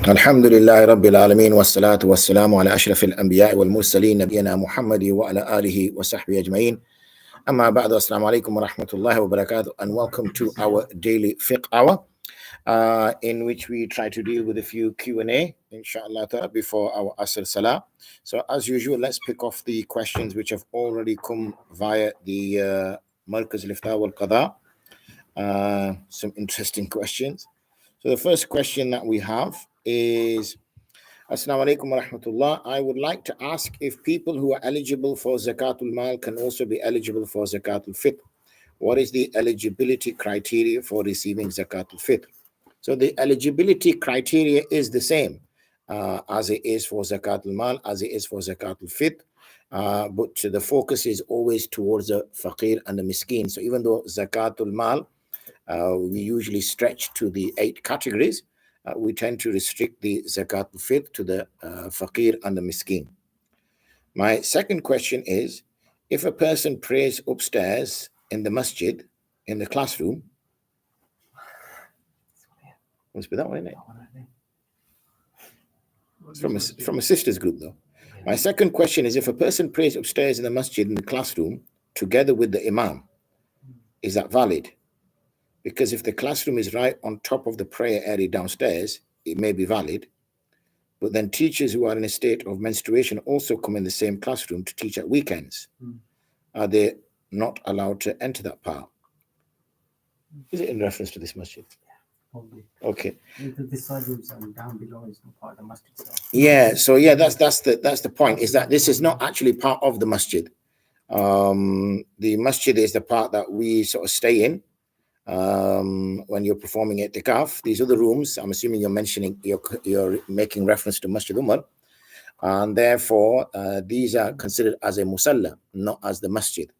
الحمد لله رب العالمين والصلاة والسلام على أشرف الأنبياء والمرسلين نبينا محمد وعلى آله وصحبه أجمعين. أما بعد, Assalamu alaikum wa rahmatullahi wa barakatuh, and welcome to our daily fiqh hour, in which we try to deal with a few Q&A, inshallah, before our Asr Salah. So as usual, let's pick off the questions which have already come via the Markaz al-Ifta wal Qada. Some interesting questions. So the first question that we have is, Assalamu alaikum wa rahmatullah. I would like to ask if people who are eligible for Zakatul Mal can also be eligible for Zakatul Fitr. What is the eligibility criteria for receiving Zakatul Fitr? So the eligibility criteria is the same as it is for Zakatul Mal, as it is for Zakatul Fitr. But the focus is always towards the faqir and the miskin. So even though Zakatul Mal, we usually stretch to the 8 categories, we tend to restrict the Zakatul Fitr to the faqir and the miskin. My second question is, if a person prays upstairs in the masjid, in the classroom, must be that one, isn't it? It's from a sisters group, though. My second question is, if a person prays upstairs in the masjid, in the classroom, together with the imam, is that valid? Because if the classroom is right on top of the prayer area downstairs, it may be valid. But then teachers who are in a state of menstruation also come in the same classroom to teach at weekends. Are they not allowed to enter that part? Is it in reference to this masjid? Probably. Okay. This side rooms down below is not part of the masjid. Yeah. So yeah, that's the point. Is that this is not actually part of the masjid. The masjid is the part that we sort of stay in. When you're performing etiquette, these other rooms, I'm assuming you're making reference to Masjid Umar, and therefore these are considered as a musalla, not as the masjid.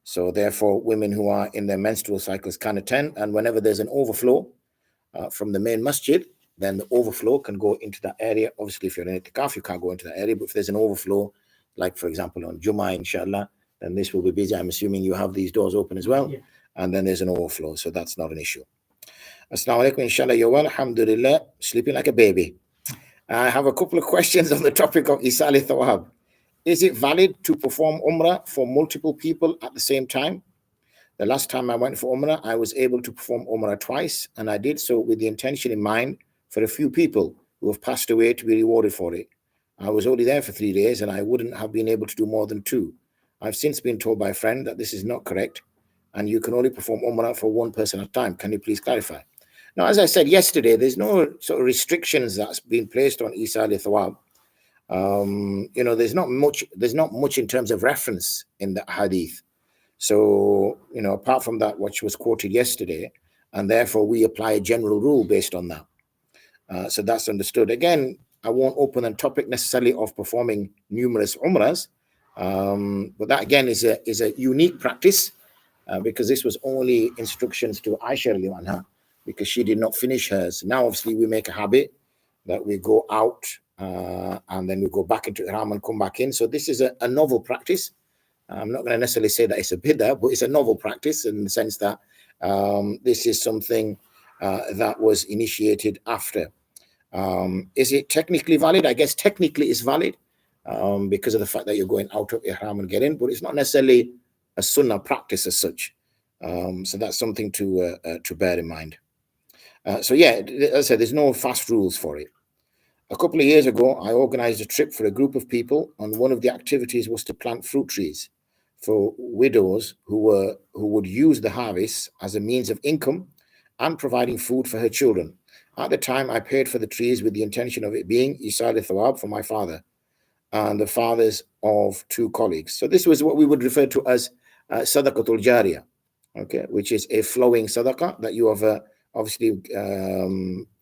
So therefore, women who are in their menstrual cycles can attend, and whenever there's an overflow from the main masjid, then the overflow can go into that area. Obviously, if you're in etiquette, you can't go into that area, but if there's an overflow, like for example on Jummah, inshallah, then this will be busy. I'm assuming you have these doors open as well. Yeah. And then there's an overflow, so that's not an issue. Assalamu alaikum, inshallah, you're well, alhamdulillah, sleeping like a baby. I have a couple of questions on the topic of Isali Thawab. Is it valid to perform Umrah for multiple people at the same time? The last time I went for Umrah, I was able to perform Umrah twice, and I did so with the intention in mind for a few people who have passed away to be rewarded for it. I was only there for 3 days, and I wouldn't have been able to do more than 2. I've since been told by a friend that this is not correct, and you can only perform Umrah for one person at a time. Can you please clarify? Now, as I said yesterday, there's no sort of restrictions that's been placed on Isa al-Thawab. There's not much in terms of reference in the Hadith. So, apart from that, which was quoted yesterday, and therefore we apply a general rule based on that. So that's understood. Again, I won't open the topic necessarily of performing numerous Umrahs, but that again is a unique practice. Because this was only instructions to Aisha anha, because she did not finish hers. Now, obviously, we make a habit that we go out and then we go back into Ihram and come back in. So this is a novel practice. I'm not going to necessarily say that it's a bid'ah, but it's a novel practice in the sense that this is something that was initiated after. Is it technically valid? I guess technically it's valid because of the fact that you're going out of Ihram and get in, but it's not necessarily a sunnah practice as such. So that's something to bear in mind. So yeah, as I said, there's no fast rules for it. A couple of years ago, I organized a trip for a group of people, and one of the activities was to plant fruit trees for widows who would use the harvest as a means of income and providing food for her children. At the time, I paid for the trees with the intention of it being Isal Thawab for my father and the fathers of 2 colleagues. So this was what we would refer to as Sadakatul Jariya, okay, which is a flowing sadaqah that you have obviously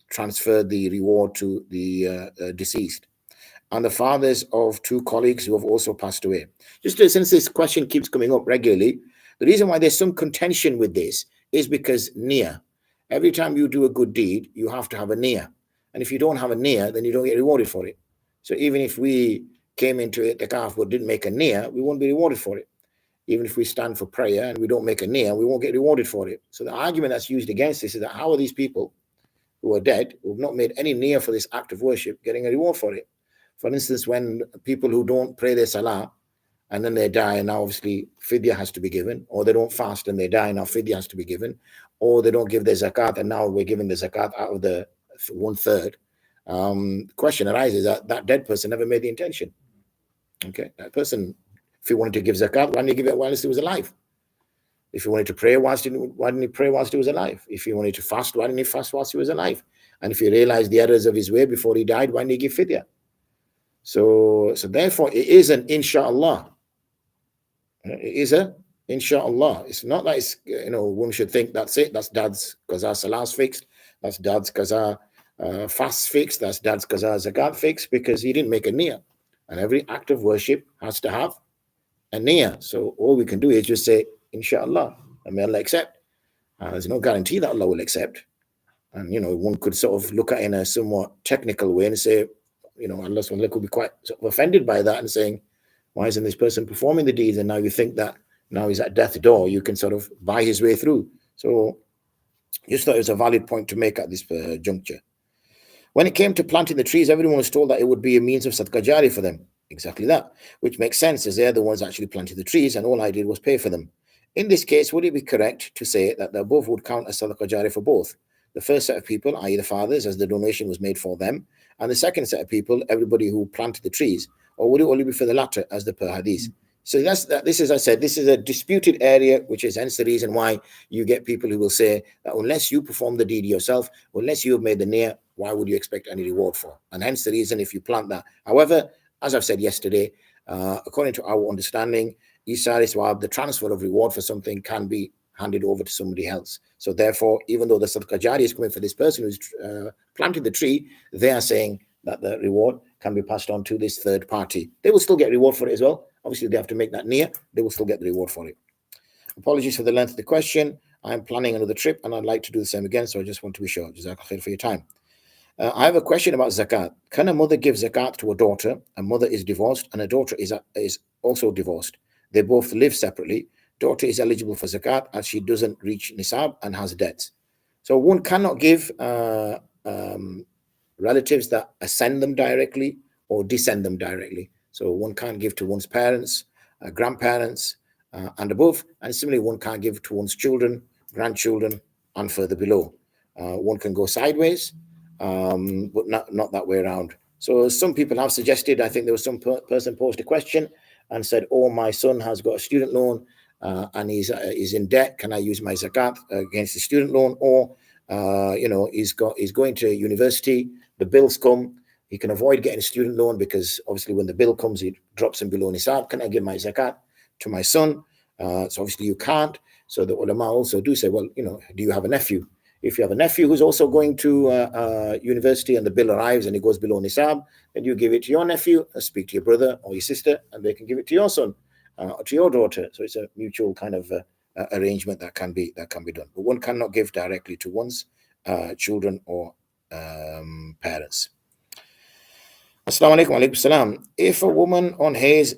transferred the reward to the deceased. And the fathers of 2 colleagues who have also passed away. Since this question keeps coming up regularly, the reason why there's some contention with this is because niyyah. Every time you do a good deed, you have to have a niyyah. And if you don't have a niyyah, then you don't get rewarded for it. So even if we came into itikaf but didn't make a niyyah, we won't be rewarded for it. Even if we stand for prayer and we don't make a niyyah, we won't get rewarded for it. So the argument that's used against this is that how are these people who are dead, who have not made any near for this act of worship, getting a reward for it. For instance, when people who don't pray their salah and then they die, and now obviously fidya has to be given, or they don't fast and they die, now fidya has to be given, or they don't give their zakat and now we're giving the zakat out of the 1/3. Question arises that that dead person never made the intention. Okay, that person, if he wanted to give zakat, why didn't he give it whilst he was alive? If he wanted to pray, why didn't he pray whilst he was alive? If he wanted to fast, why didn't he fast whilst he was alive? And if he realized the errors of his way before he died, why didn't he give fidya? So therefore, it is an inshallah. It is a inshallah. It's not that it's, one should think that's it. That's dad's because our salah's fixed. That's dad's because our fast's fixed. That's dad's because our zakat fixed, because he didn't make a niyyah. And every act of worship has to have a niyyah. So all we can do is just say, inshallah, and may Allah accept. There's no guarantee that Allah will accept. And, one could sort of look at it in a somewhat technical way and say, Allah could be quite sort of offended by that and saying, why isn't this person performing the deeds? And now you think that now he's at death's door, you can sort of buy his way through. So just thought it was a valid point to make at this juncture. When it came to planting the trees, everyone was told that it would be a means of Sadaqah Jari for them. Exactly that, which makes sense, as they're the ones actually planting the trees and all I did was pay for them. In this case, would it be correct to say that the above would count as Sadaqah Jari for both? The first set of people, i.e. the fathers, as the donation was made for them, and the second set of people, everybody who planted the trees, or would it only be for the latter, as the per hadith? So this is, I said, this is a disputed area, which is hence the reason why you get people who will say that unless you perform the deed yourself, unless you have made the niyyah, why would you expect any reward for? And hence the reason if you plant that. However, as I've said yesterday, according to our understanding, the transfer of reward for something can be handed over to somebody else. So therefore, even though the Sadaqah Jari is coming for this person who's planted the tree, they are saying that the reward can be passed on to this third party. They will still get reward for it as well. Obviously, they have to make that niyyah. They will still get the reward for it. Apologies for the length of the question. I'm planning another trip and I'd like to do the same again, so I just want to be sure. Jazakallah khair for your time. I have a question about zakat. Can a mother give zakat to a daughter? A mother is divorced and a daughter is also divorced. They both live separately. Daughter is eligible for zakat as she doesn't reach nisab and has debts. So one cannot give relatives that ascend them directly or descend them directly. So one can't give to one's parents, grandparents, and above. And similarly, one can't give to one's children, grandchildren, and further below. One can go sideways, but not that way around. So some people have suggested, I think there was some person posed a question and said, oh, my son has got a student loan and he's in debt. Can I use my zakat against the student loan? Or, he's going to university, the bills come, he can avoid getting a student loan because obviously when the bill comes, it drops him below nisab. Can I give my zakat to my son? So obviously you can't. So the ulama also do say, well, do you have a nephew? If you have a nephew who's also going to university and the bill arrives and it goes below nisab, then you give it to your nephew, speak to your brother or your sister, and they can give it to your son or to your daughter. So it's a mutual kind of arrangement that can be done. But one cannot give directly to one's children or parents. Assalamu alaikum wa alaikum salam. If a woman on haze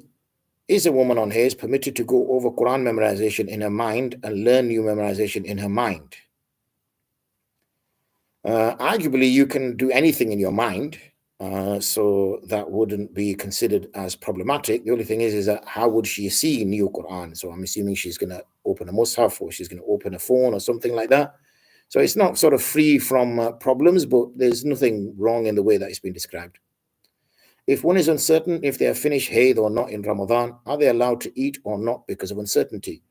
is a woman on haze permitted to go over Quran memorization in her mind and learn new memorization in her mind? Arguably, you can do anything in your mind, so that wouldn't be considered as problematic. The only thing is that how would she see new Quran? So I'm assuming she's going to open a mushaf or she's going to open a phone or something like that. So it's not sort of free from problems, but there's nothing wrong in the way that it's been described. If one is uncertain if they have finished hayd or not in Ramadan, are they allowed to eat or not because of uncertainty?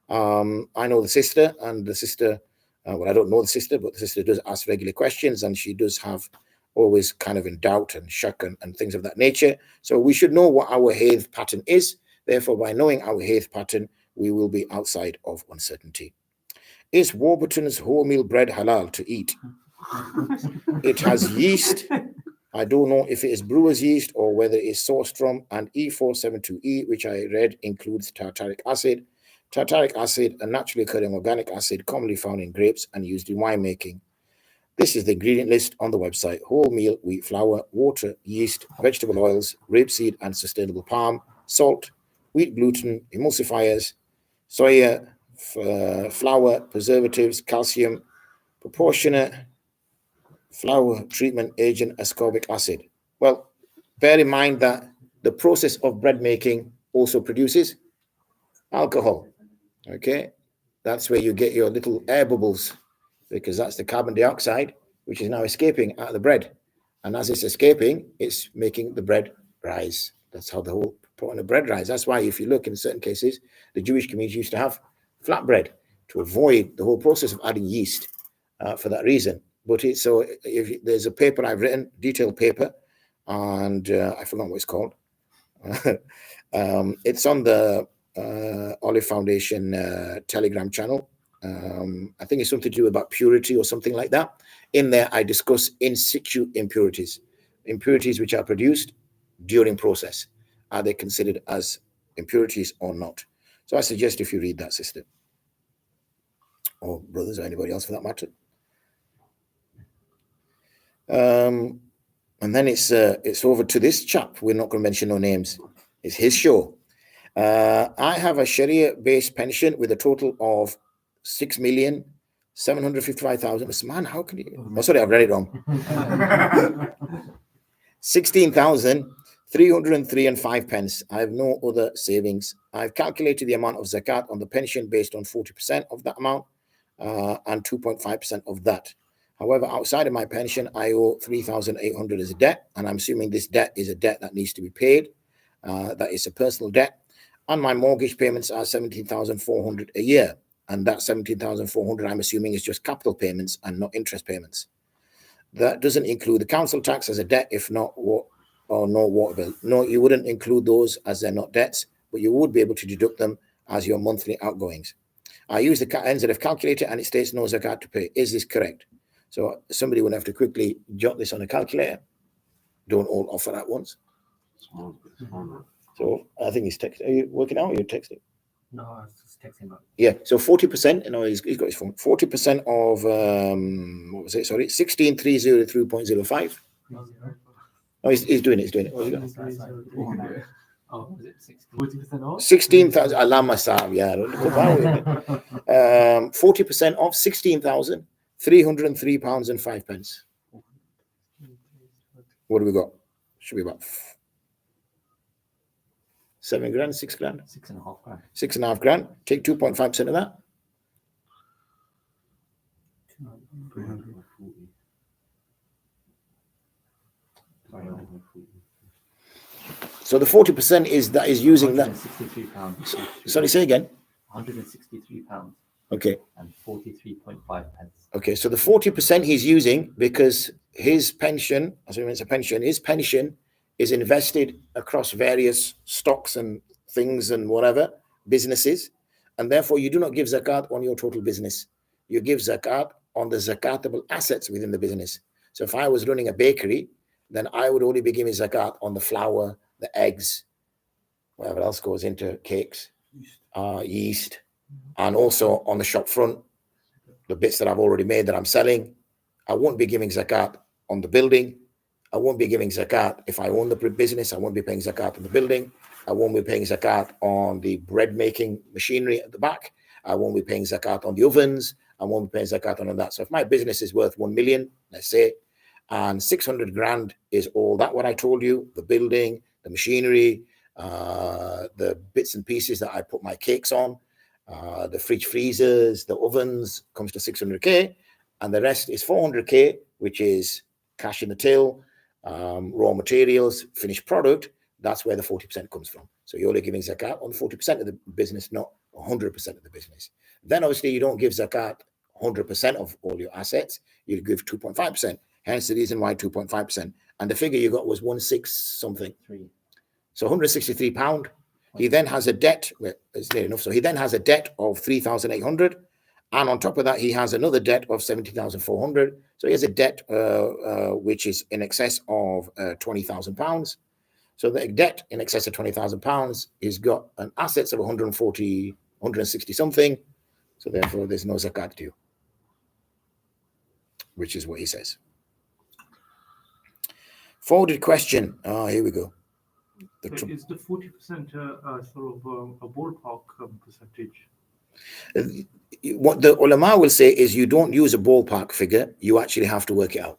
I know the sister, and the sister, I don't know the sister, but the sister does ask regular questions, and she does have always kind of in doubt and shock and things of that nature. So we should know what our hayd pattern is. Therefore, by knowing our hayd pattern, we will be outside of uncertainty. Is Warburton's wholemeal bread halal to eat? It has yeast. I don't know if it is brewer's yeast or whether it's sourced from, and E472E, which I read includes tartaric acid. Tartaric acid, a naturally occurring organic acid commonly found in grapes and used in winemaking. This is the ingredient list on the website: wholemeal wheat flour, water, yeast, vegetable oils, rapeseed and sustainable palm, salt, wheat gluten, emulsifiers, soya, flour, preservatives, calcium, proportionate flour treatment agent ascorbic acid. Well, bear in mind that the process of bread making also produces alcohol. Okay, that's where you get your little air bubbles, because that's the carbon dioxide which is now escaping out of the bread, and as it's escaping, it's making the bread rise. That's how the whole point of bread rise. That's why if you look in certain cases, the Jewish community used to have flatbread to avoid the whole process of adding yeast for that reason. But it's so if there's a paper I've written, detailed paper, and I forgot what it's called. It's on the Olive Foundation Telegram channel. I think it's something to do about purity or something like that. In there, I discuss in situ impurities, impurities which are produced during process. Are they considered as impurities or not? So I suggest if you read that, sister, or brothers, or anybody else for that matter. And then it's over to this chap. We're not going to mention no names. It's his show. I have a Sharia-based pension with a total of 6,755,000. Man, how can you? Oh, sorry, I've read it wrong. 16,303 and 5 pence. I have no other savings. I've calculated the amount of zakat on the pension based on 40% of that amount and 2.5% of that. However, outside of my pension, I owe 3,800 as a debt, and I'm assuming this debt is a debt that needs to be paid. That is a personal debt, and my mortgage payments are 17,400 a year, and that 17,400 I'm assuming is just capital payments and not interest payments. That doesn't include the council tax as a debt, if not what or no water bill. No, you wouldn't include those as they're not debts, but you would be able to deduct them as your monthly outgoings. I use the NZF calculator and it states no zakat to pay. Is this correct? So somebody would have to quickly jot this on a calculator. Don't all offer at once. So I think he's texting. Are you working out or you're texting? No, I was just texting out. Yeah, so 40%, you know, he's got his phone. 40% of, what was it? Sorry, 16,303.05. Oh, he's doing it. What have you got? Oh, was it 40% off? 16,000. Alama Saab, yeah. 40% off 16,303 pounds and 5 pence. What do we got? Should be about 7 grand, 6 grand? 6.5 grand. 6.5 grand. Take 2.5% of that. 340. So the 40% is using that. £163. Sorry, say again. £163. Okay. And 43.5 pence. Okay, so the 40% he's using because his pension, as we mentioned, his pension is invested across various stocks and things and whatever, businesses, and therefore you do not give zakat on your total business. You give zakat on the zakatable assets within the business. So if I was running a bakery, then I would only be giving zakat on the flour, the eggs, whatever else goes into cakes, yeast, and also on the shop front, the bits that I've already made that I'm selling. I won't be giving zakat on the building. I won't be giving zakat if I own the business. I won't be paying zakat on the building. I won't be paying zakat on the bread making machinery at the back. I won't be paying zakat on the ovens. I won't be paying zakat on that. So if my business is worth 1 million, let's say, and 600 grand is all that what I told you, the building, the machinery, the bits and pieces that I put my cakes on, the fridge freezers, the ovens, comes to 600k, and the rest is 400k, which is cash in the till, raw materials, finished product. That's where the 40% comes from. So you're only giving zakat on 40% of the business, not 100% of the business. Then obviously you don't give zakat 100% of all your assets. You give 2.5%. Hence the reason why 2.5%. And the figure you got was 16 something. So 163 pound. He then has a debt. Well, it's near enough. So he then has a debt of 3,800. And on top of that, he has another debt of 70,400. So he has a debt which is in excess of 20,000 pounds. So the debt in excess of 20,000 pounds, he's got an assets of 160 something. So therefore, there's no zakat due, which is what he says. Forwarded question. Here we go. Is the 40% sort of a ballpark percentage? What the ulama will say is you don't use a ballpark figure. You actually have to work it out.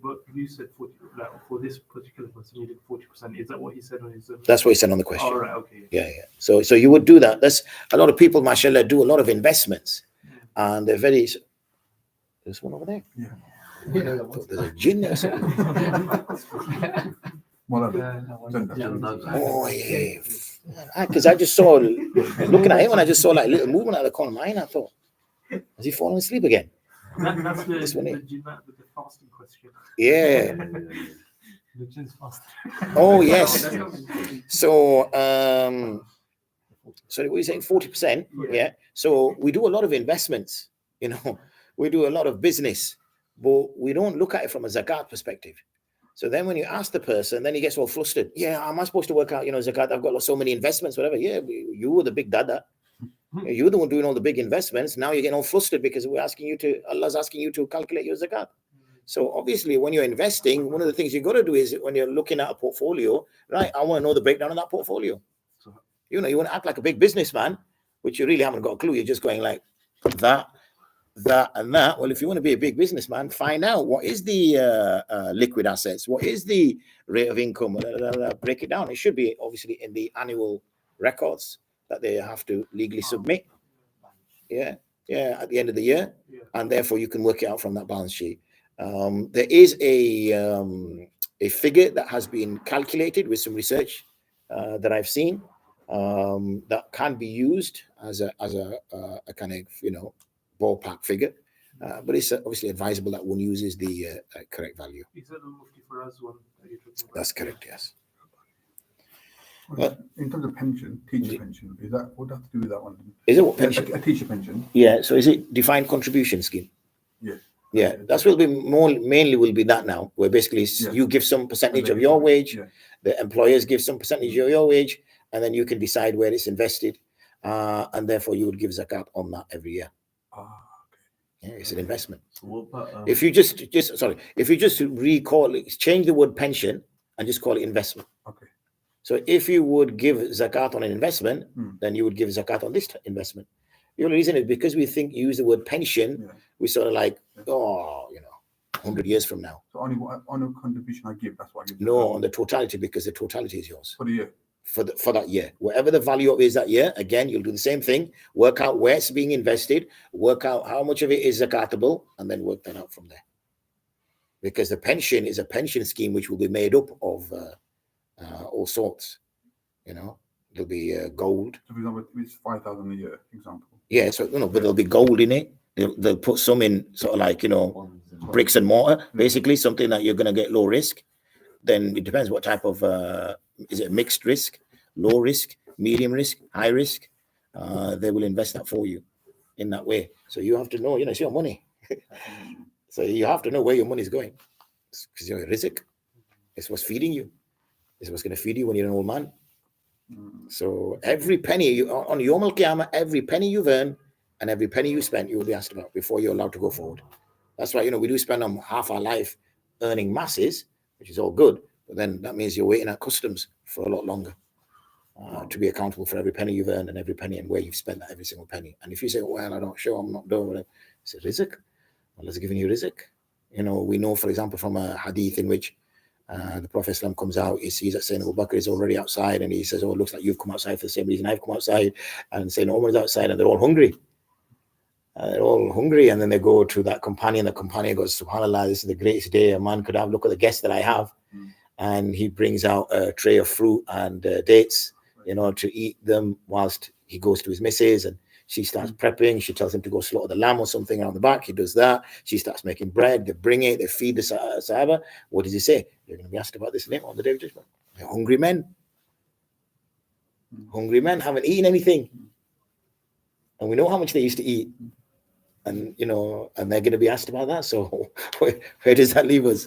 but you said 40, like for this particular person, you did 40%. Is that what he said on his? That's what he said on the question. All right, okay. Yeah. So you would do that. That's a lot of people, mashallah, do a lot of investments, and they're very. There's one over there. Yeah. There's a Jinn there. Oh yeah. Because I just saw, looking at him, and I just saw like little movement out of the corner of my eye, and I thought, has he fallen asleep again? That's the Jinn with the fasting question. Yeah. The Jinn's fasting. Oh yes. So sorry, what are you saying? 40%? Yeah. So we do a lot of investments, we do a lot of business, but we don't look at it from a zakat perspective. So then when you ask the person, then he gets all flustered. Yeah, am I supposed to work out, zakat? I've got so many investments, whatever. Yeah, you were the big dada. You're the one doing all the big investments. Now you're getting all flustered because Allah's asking you to calculate your zakat. So obviously when you're investing, one of the things you've got to do is when you're looking at a portfolio, right, I want to know the breakdown of that portfolio. You want to act like a big businessman, which you really haven't got a clue. You're just going like that, and that. Well, if you want to be a big businessman, find out what is the liquid assets, what is the rate of income, break it down. It should be obviously in the annual records that they have to legally submit. Yeah, at the end of the year, and therefore you can work it out from that balance sheet. There is a figure that has been calculated with some research that I've seen that can be used as a kind of ballpark figure, but it's obviously advisable that one uses the correct value. Is that the Mufti for us one that you're talking about? That's correct, yes. In terms of pension, teacher pension, is that what does to do with that one? Is it what pension? A teacher pension. Yeah. So is it defined contribution scheme? Yes. Yeah, that's will be mainly will be that now, where basically you give some percentage of your wage, the employers give some percentage of your wage, and then you can decide where it's invested, and therefore you would give zakat on that every year. Okay. Yeah, it's an investment. So what about, if you just change the word pension and just call it investment. Okay. So if you would give zakat on an investment, then you would give zakat on this investment. The only reason is because we use the word pension, we sort of like, 100 years from now. So only on a contribution I give, that's what I give. No, on the totality, because the totality is yours. For the year. For that year. Whatever the value of it is that year, again, you'll do the same thing. Work out where it's being invested, work out how much of it is zakatable, and then work that out from there. Because the pension is a pension scheme which will be made up of all sorts. There'll be gold. So for example, it's 5,000 a year, for example. Yeah, so but there'll be gold in it. They'll put some in sort of like bricks and mortar, basically something that you're going to get low risk. Then it depends what type of is it mixed risk, low risk, medium risk, high risk. They will invest that for you in that way. So you have to know, it's your money. So you have to know where your money is going, because your rizq, it's what's feeding you. It's what's going to feed you when you're an old man. So every penny on Yawm al-Qiyamah, every penny you've earned and every penny you spent, you will be asked about before you're allowed to go forward. That's why we do spend half our life earning masses, which is all good, but then that means you're waiting at customs for a lot longer to be accountable for every penny you've earned and every penny and where you've spent that every single penny. And if you say, well, I'm not sure, I'm not doing whatever, it's a rizq. Allah's giving you rizq. We know, for example, from a hadith in which the Prophet comes out, he sees that Sayyidina Abu Bakr is already outside, and he says, oh, it looks like you've come outside for the same reason I've come outside. And Sayyidina Umar is outside, and they're all hungry. And then they go to that companion. The companion goes, SubhanAllah, this is the greatest day a man could have. Look at the guests that I have. And he brings out a tray of fruit and dates, to eat them whilst he goes to his missus, and she starts prepping. She tells him to go slaughter the lamb or something around the back. He does that. She starts making bread. They bring it. They feed the Sahaba. What does he say? You're going to be asked about this later on the day of judgment. They're hungry men. Hungry men haven't eaten anything. And we know how much they used to eat. And, and they're going to be asked about that. So where does that leave us?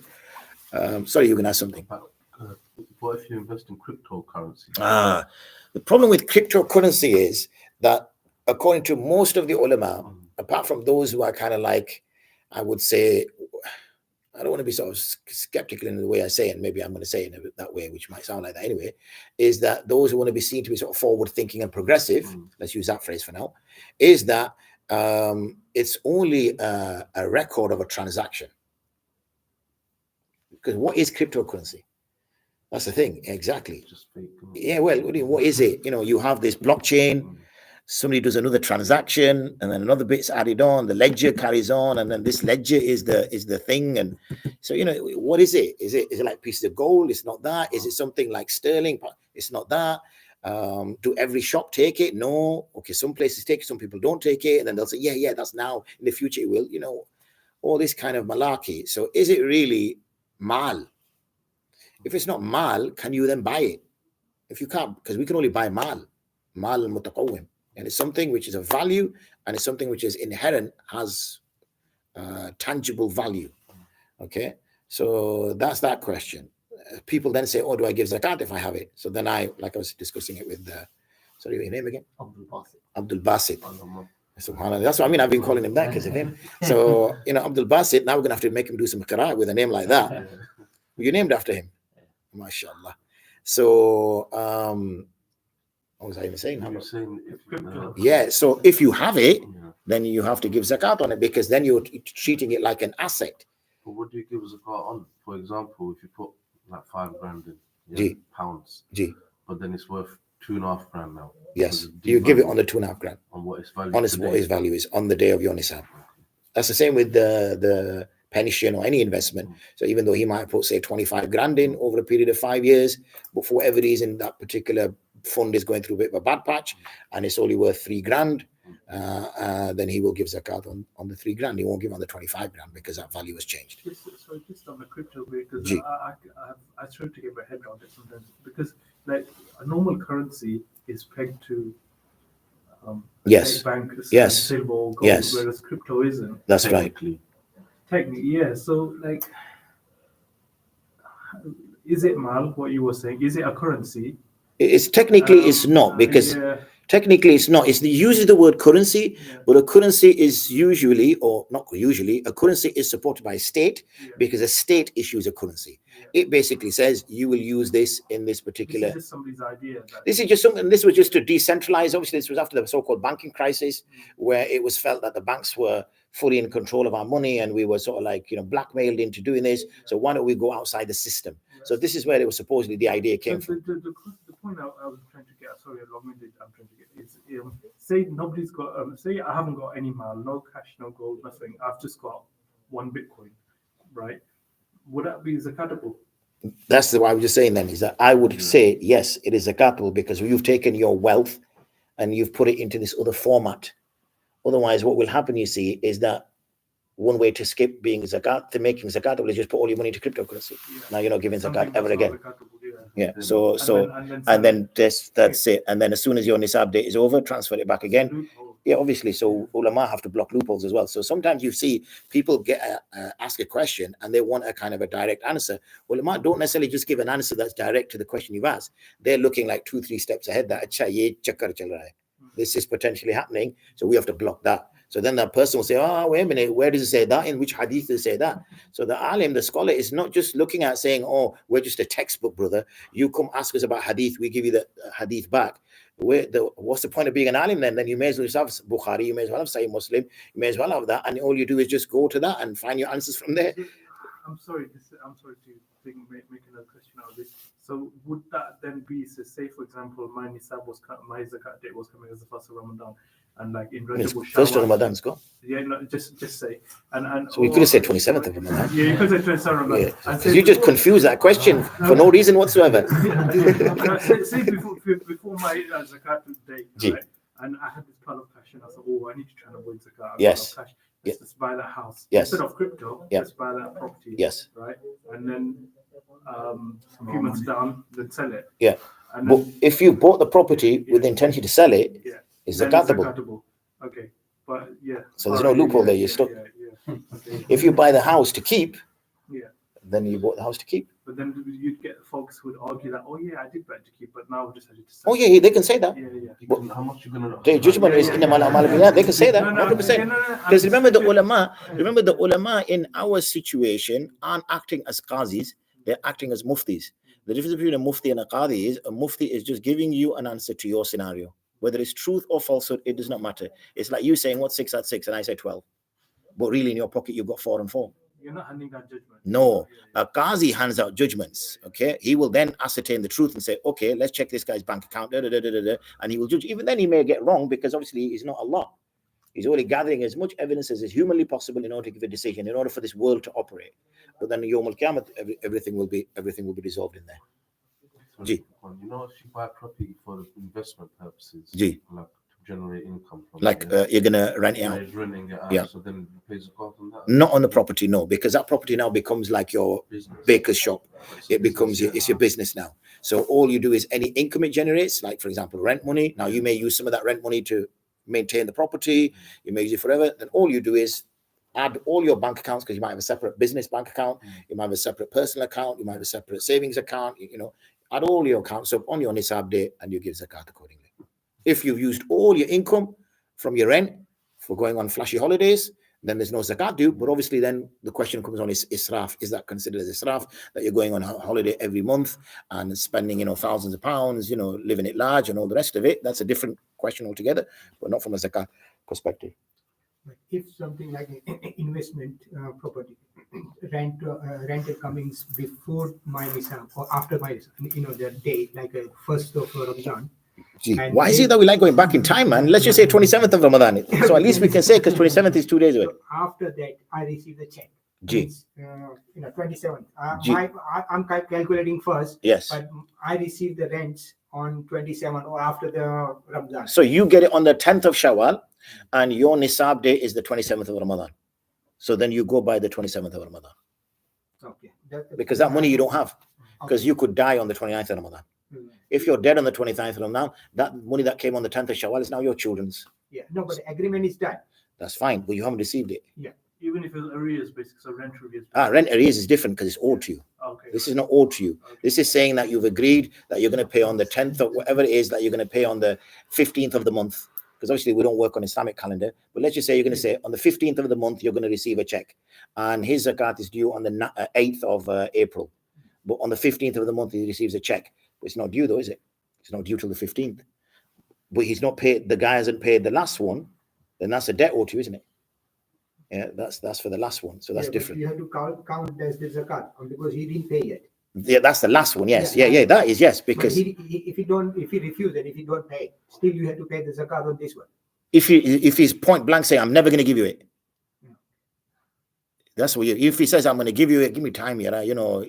Sorry, you can ask something. What if you invest in cryptocurrency? The problem with cryptocurrency is that according to most of the ulama, apart from those who are kind of like, I would say, I don't want to be sort of skeptical in the way I say it, and maybe I'm going to say it that way, which might sound like that anyway, is that those who want to be seen to be sort of forward thinking and progressive, let's use that phrase for now, is that it's only a record of a transaction. Because what is cryptocurrency? That's the thing. Exactly. Just fake. Yeah, well, what is it? You have this blockchain, somebody does another transaction, and then another bit's added on, the ledger carries on, and then this ledger is the thing. And so, what is it? Is it like pieces of gold? It's not that. Is it something like sterling? It's not that. Do every shop take it? No. Okay, some places take it, some people don't take it, and then they'll say, yeah, that's now. In the future it will, all this kind of malarkey. So is it really mal? If it's not mal, can you then buy it? If you can't, because we can only buy mal al-mutaqawwim, and it's something which is a value, and it's something which is inherent, has tangible value. Okay, so that's that question. People then say, do I give zakat if I have it? So then like I was discussing it with sorry, your name again? Abdul Basit. SubhanAllah. That's what I mean. I've been calling him that because of him. So, Abdul Basit, now we're going to have to make him do some qira'ah with a name like that. You named after him. MashaAllah. So, what was I even saying? Yeah, so if you have it, then you have to give zakat on it, because then you're treating it like an asset. But what do you give zakat on? For example, if you put like 5 grand in pounds, but then it's worth 2.5 grand now. Yes, you give it on the 2.5 grand. On what its value. On what its value is on the day of your nisab. That's the same with the pension or any investment. So even though he might put, say, 25 grand in over a period of 5 years, but for whatever reason that particular fund is going through a bit of a bad patch and it's only worth 3 grand, then he will give zakat on the 3 grand. He won't give on the 25 grand because that value has changed. Just on the crypto bit, because I struggle to get my head around it sometimes, because like a normal currency is pegged to bank, silver or gold, whereas crypto isn't. That's right. Technically, yeah. So like, is it mal, what you were saying? Is it a currency? It's technically it's not, because technically it's not. It uses the word currency, but a currency is usually, or not usually, a currency is supported by a state, because a state issues a currency. It basically says you will use this in this particular. This is just somebody's idea. This is just something. This was just to decentralize. Obviously, this was after the so-called banking crisis, where it was felt that the banks were fully in control of our money, and we were sort of like blackmailed into doing this. So why don't we go outside the system? So this is where it was supposedly the idea came from. The point I was trying to get, sorry, I'm trying to get, is say nobody's got, say I haven't got any mal, no cash, no gold, nothing. I've just got 1 Bitcoin, right? Would that be zakatable? That's what I was just saying then, is that I would say, yes, it is zakatable, because you've taken your wealth and you've put it into this other format. Otherwise, what will happen, you see, is that one way to skip being zakat, to making zakatable, is just put all your money into cryptocurrency. Now you're not giving zakat ever again. And then that's it. And then as soon as your nisab date is over, transfer it back again. Yeah, obviously. So ulama have to block loopholes as well. So sometimes you see people ask a question and they want a kind of a direct answer. Ulama don't necessarily just give an answer that's direct to the question you've asked. They're looking like 2-3 steps ahead. That this is potentially happening, so we have to block that. So then that person will say, wait a minute, where does it say that? In which hadith does it say that? So the alim, the scholar, is not just looking at saying, we're just a textbook, brother. You come ask us about hadith, we give you the hadith back. What's the point of being an alim then? Then you may as well have Bukhari, you may as well have Sahih Muslim, you may as well have that, and all you do is just go to that and find your answers from there. I'm sorry to make another question out of this. So would that then be, say for example, my zakat date was coming as the first of Ramadan, and like in Rajab, first of Ramadan's gone. Yeah, no, just say, and so we could have said 27th of Ramadan. Yeah, you could have said 27th of Ramadan. Yeah. Because you just confuse that question for no reason whatsoever. Say before my zakat date, right? And I had this pile of cash, and I thought, I need to try and avoid zakat. Yes. Cash. Let's buy that house. Yes. Instead of crypto, let's buy that property. Yes. Right? And then a few months down, then sell it. Yeah. But if you bought the property with the intention to sell it, it's zakatable. Okay. But so there's no loophole there. You're stuck. Okay. If you buy the house to keep, then you bought the house to keep. But then you'd get folks who would argue that, I did buy it to keep, but now we decided to sell. They can say that. But how much you gonna? The judgment is in the mal. They can say that 100%. Because remember the ulama in our situation aren't acting as qazis; they're acting as muftis. The difference between a mufti and a qadi is a mufti is just giving you an answer to your scenario, whether it's truth or falsehood. It does not matter. It's like you saying what's 6 at 6, and I say 12, but really in your pocket you've got 4 and 4. You're not handing down judgment. No, a qazi hands out judgments. Okay, he will then ascertain the truth and say, okay, let's check this guy's bank account, and he will judge. Even then, he may get wrong because obviously he's not Allah. He's only gathering as much evidence as is humanly possible in order to give a decision, in order for this world to operate. But then Yawm al-Qiyamah, everything will be resolved in there. You know, if you buy property for investment purposes, Ji. like to generate income from Like you're gonna rent it out. Renting it out, Yeah. so then you pay zakat on that. Not on the property, no, because that property now becomes like your Business. baker's shop. It becomes it's your business now. So all you do is any income it generates, like for example, rent money. Now you may use some of that rent money to maintain the property. You may use it forever. Then all you do is add all your bank accounts, because you might have a separate business bank account, you might have a separate personal account, you might have a separate savings account. Add all your accounts up on your nisab day, and you give zakat accordingly. If you've used all your income from your rent for going on flashy holidays, then there's no zakat due. But obviously then the question comes on, is israf. Is that considered as israf, that you're going on a holiday every month and spending, thousands of pounds, living it large and all the rest of it? That's a different question altogether, but not from a zakat perspective. But if something like investment property, rental comings before my nisab or after my, the day, like first of Ramadan. Why is it that we like going back in time, man? Let's just say 27th of Ramadan. So at least we can say, because 27th is 2 days away. So after that, I receive the check. Ji. 27th. Ji. I'm calculating first. Yes. But I receive the rents on 27th or after the Ramadan. So you get it on the 10th of Shawwal, and your nisab day is the 27th of Ramadan. So then you go by the 27th of Ramadan. Okay. Because that money you don't have, because you could die on the 29th of Ramadan. If you're dead on the 29th of Ramadan, that money that came on the 10th of Shawwal is now your children's. Yeah, no, but the agreement is done. That's fine, but you haven't received it. Yeah. Even if it's arrears, basically, so rent arrears. Rent arrears is different because it's owed to you. Okay. This is not owed to you. Okay. This is saying that you've agreed that you're going to pay on the 10th or whatever it is, that you're going to pay on the 15th of the month. Because obviously we don't work on Islamic calendar. But let's just say you're going to say on the 15th of the month, you're going to receive a check. And his zakat is due on the 8th of April. But on the 15th of the month, he receives a check. But it's not due though, is it? It's not due till the 15th. But he's not paid, the guy hasn't paid the last one. Then that's a debt owed to you, isn't it? Yeah, that's for the last one. So that's different. You have to count as the zakat because he didn't pay yet. Yeah, that's the last one. Yes. Yeah, that is, yes. Because if he refuse and if he don't pay, still you have to pay the zakat on this one. If he's point blank saying, I'm never going to give you it. Yeah. That's what if he says, I'm going to give you it, give me time here,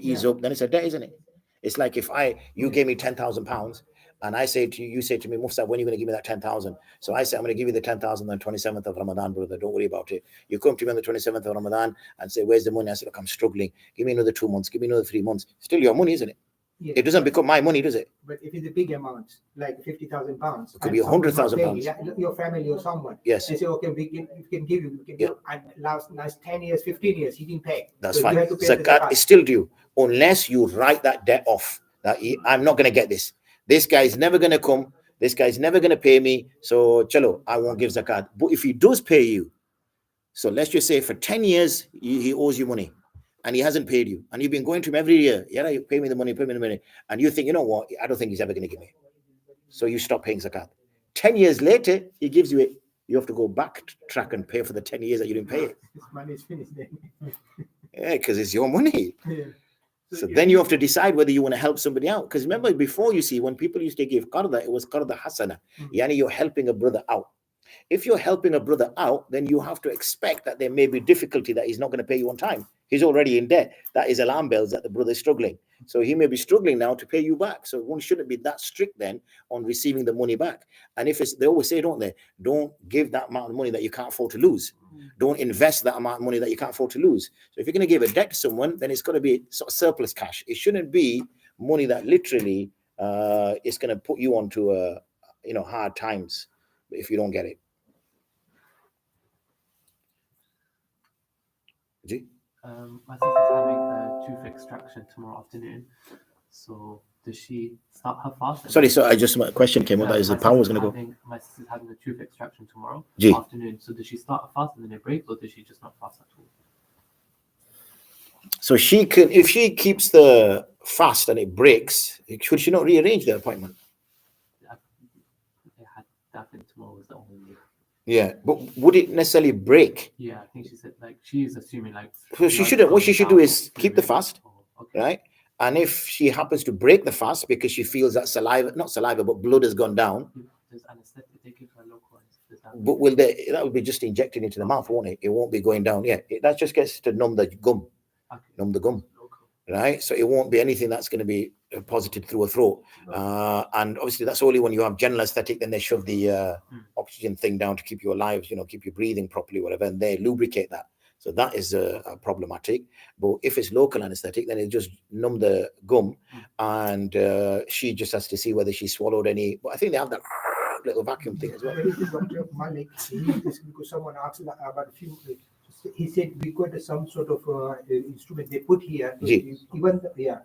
ease up, then it's a debt, isn't it? It's like if you gave me £10,000 and I say to you, you say to me, Mufsa, when are you going to give me that 10,000? So I say, I'm going to give you the 10,000 on the 27th of Ramadan, brother. Don't worry about it. You come to me on the 27th of Ramadan and say, where's the money? I said, look, I'm struggling. Give me another 2 months. Give me another 3 months. Still your money, isn't it? Yes. It doesn't become my money, does it? But if it's a big amount, like £50,000, it could be £100,000. Your family or someone. Yes. They say, okay, we can give you. And last 10 years, 15 years, he didn't pay. That's so fine. Zakat is still due unless you write that debt off. That I'm not going to get this. This guy is never going to come. This guy is never going to pay me. So, chalo, I won't give zakat. But if he does pay you, so let's just say for 10 years, he owes you money and he hasn't paid you. And you've been going to him every year. Yeah, you pay me the money, pay me the money. And you think, you know what? I don't think he's ever going to give me. So you stop paying zakat. 10 years later, he gives you it. You have to go back to track and pay for the 10 years that you didn't pay it. This money is finished then. Yeah, because it's your money. Yeah. So then you have to decide whether you want to help somebody out. Because remember, before, you see, when people used to give qarda, it was qarda hasana. Yani you're helping a brother out. If you're helping a brother out, then you have to expect that there may be difficulty that he's not going to pay you on time. He's already in debt. That is alarm bells that the brother is struggling. So he may be struggling now to pay you back. So one shouldn't be that strict then on receiving the money back. And if they always say, don't they? Don't give that amount of money that you can't afford to lose. Don't invest that amount of money that you can't afford to lose. So if you're going to give a debt to someone, then it's got to be sort of surplus cash. It shouldn't be money that literally is going to put you onto hard times if you don't get it. My sister's having a tooth extraction tomorrow afternoon. So does she start her fast? Sorry, so my question came up that is the power was going to go. My sister's having a tooth extraction tomorrow Ji. afternoon. So does she start a fast and then it breaks, or does she just not fast at all? So she could, if she keeps the fast and it breaks, should she not rearrange the appointment? I think tomorrow was the only Yeah, but would it necessarily break? Yeah, I think she said like she's assuming like. So she blood shouldn't. What she coming should do down is keep the fluid fast, or- okay. right? And if she happens to break the fast because she feels that saliva, not saliva, but blood has gone down, There's anesthetic, they give her localized. Does that but will they? That will be just injected into the mouth, won't it? It won't be going down. Yeah, that just gets to numb the gum, okay. numb the gum, right? So it won't be anything that's going to be posited through a throat. And obviously, that's only when you have general anesthetic. Then they shove the oxygen thing down to keep you alive, keep you breathing properly, whatever, and they lubricate that. So that is problematic. But if it's local anesthetic, then it just numb the gum, and she just has to see whether she swallowed any. But I think they have that little vacuum thing as well. There is this Dr. Malik, because someone asked about a few. He said we got some sort of instrument they put here. So even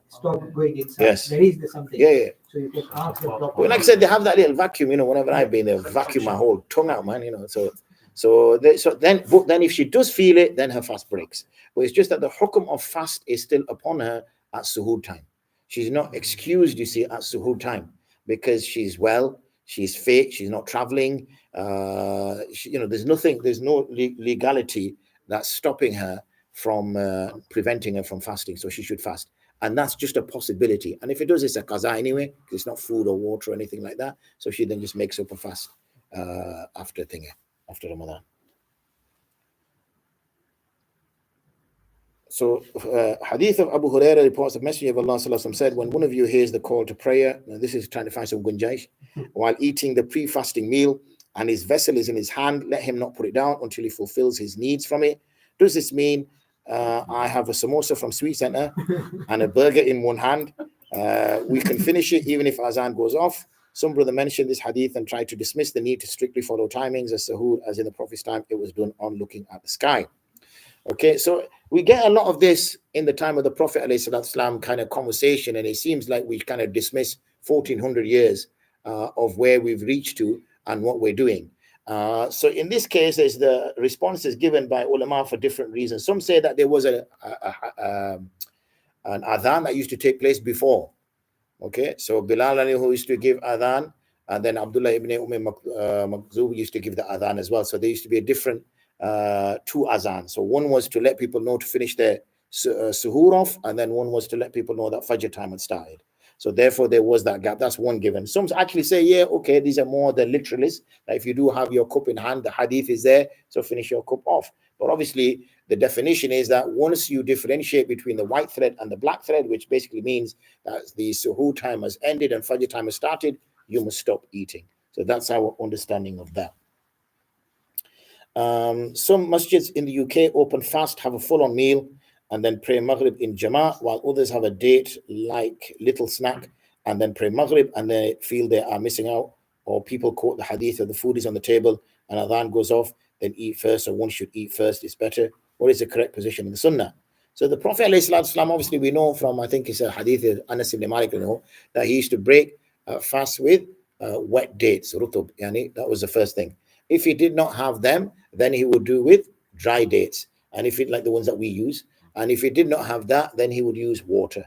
stop going inside. Yes. There is something. Yeah. So you can ask the doctor. Well, like I said, they have that little vacuum. Whenever I've been there, vacuum my whole tongue out, man. So then if she does feel it, then her fast breaks. But it's just that the hukum of fast is still upon her at suhoor time. She's not excused, you see, at suhoor time because she's well, she's fit, she's not traveling. There's no legality that's stopping her from preventing her from fasting. So she should fast. And that's just a possibility. And if it does, it's a qaza anyway, because it's not food or water or anything like that. So she then just makes up a fast after Ramadan. So Hadith of Abu Huraira reports the Messenger of Allah sallallahu alaihi wasallam said, when one of you hears the call to prayer, now this is trying to find some gunjaish, while eating the pre-fasting meal and his vessel is in his hand, let him not put it down until he fulfills his needs from it. Does this mean I have a samosa from Sweet Center and a burger in one hand? We can finish it even if azan goes off. Some brother mentioned this hadith and tried to dismiss the need to strictly follow timings as Sahoor, as in the Prophet's time, it was done on looking at the sky. Okay, so we get a lot of this in the time of the Prophet ﷺ kind of conversation, and it seems like we kind of dismiss 1400 years of where we've reached to and what we're doing. So in this case, there's the responses given by ulama for different reasons. Some say that there was an adhan that used to take place before. Okay, so Bilal who used to give adhan, and then Abdullah ibn Makzub used to give the adhan as well. So there used to be a different two azan. So one was to let people know to finish their suhoor off, and then one was to let people know that Fajr time had started. So therefore there was that gap. That's one given. Some actually say, yeah, okay, these are more the literalists. Like if you do have your cup in hand, the hadith is there, so finish your cup off. But obviously the definition is that once you differentiate between the white thread and the black thread, which basically means that the suhoor time has ended and Fajr time has started, you must stop eating. So that's our understanding of that. Some masjids in the UK open fast, have a full-on meal, and then pray Maghrib in Jama'at, while others have a date like little snack and then pray Maghrib, and they feel they are missing out. Or people quote the hadith of the food is on the table and adhan goes off, then eat first, or one should eat first, it's better. What is the correct position in the sunnah? So the Prophet ﷺ, obviously we know from, I think it's a hadith of Anas ibn Malik, that he used to break fast with wet dates, rutub, that was the first thing. If he did not have them, then he would do with dry dates, and if it like the ones that we use. And if he did not have that, then he would use water.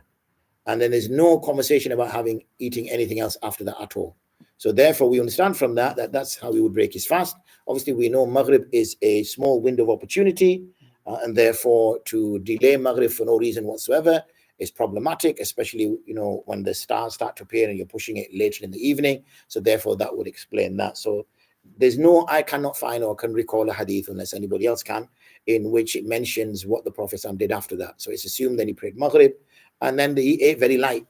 And then there's no conversation about eating anything else after that at all. So therefore, we understand from that that's how he would break his fast. Obviously, we know Maghrib is a small window of opportunity, and therefore to delay Maghrib for no reason whatsoever is problematic, especially when the stars start to appear and you're pushing it later in the evening. So therefore, that would explain that. So I cannot find or can recall a hadith, unless anybody else can, in which it mentions what the Prophet did after that. So it's assumed that he prayed Maghrib, and then he ate very light.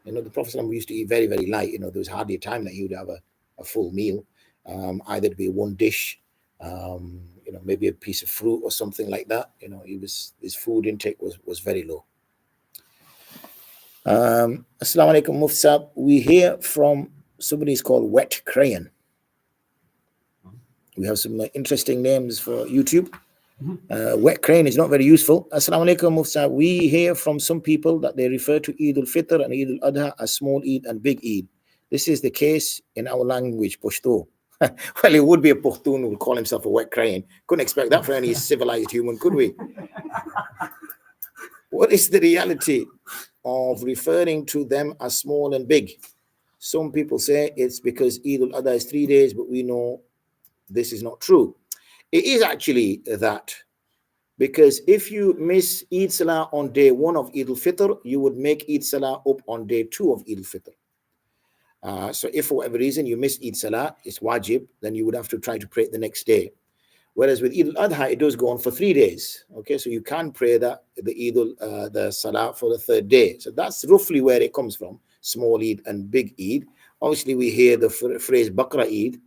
The Prophet used to eat very, very light. There was hardly a time that he would have a full meal, either to be one dish, maybe a piece of fruit or something like that. His food intake was very low. Assalamu alaikum, Mufsab. We hear from somebody who's called Wet Crayon. We have some interesting names for YouTube. Wet crane is not very useful. Assalamu alaikum, Mufsa. We hear from some people that they refer to Eid al-Fitr and Eid al-Adha as small Eid and big Eid. This is the case in our language, Pashto. Well, it would be a Pashtun who would call himself a wet crane. Couldn't expect that for any civilized human, could we? What is the reality of referring to them as small and big? Some people say it's because Eid al-Adha is 3 days, but we know this is not true. It is actually that, because if you miss Eid Salah on day 1 of Eid al-Fitr, you would make Eid Salah up on day 2 of Eid al-Fitr. So if for whatever reason you miss Eid Salah, it's wajib, then you would have to try to pray it the next day. Whereas with Eid al-Adha, it does go on for 3 days. Okay, so you can pray that the Salah for the 3rd day. So that's roughly where it comes from, small Eid and big Eid. Obviously, we hear the phrase Bakra Eid,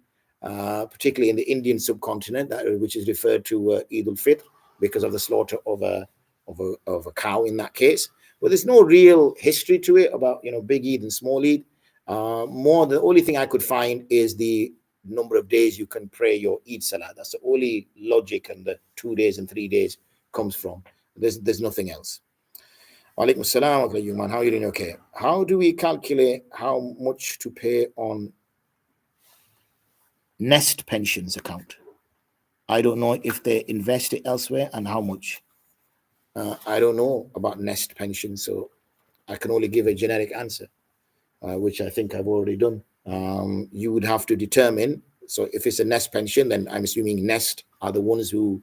particularly in the Indian subcontinent, which is referred to Eid al-Fitr, because of the slaughter of a cow in that case. But there's no real history to it about, big Eid and small Eid. The only thing I could find is the number of days you can pray your Eid Salah. That's the only logic, and the 2 days and 3 days comes from. There's nothing else. Alaikum salam wa rahmatullah. How are you doing? Okay. How do we calculate how much to pay on Nest pensions account? I don't know if they invest it elsewhere and how much. I don't know about Nest pensions, so I can only give a generic answer, which I think I've already done. You would have to determine. So if it's a Nest pension, then I'm assuming Nest are the ones who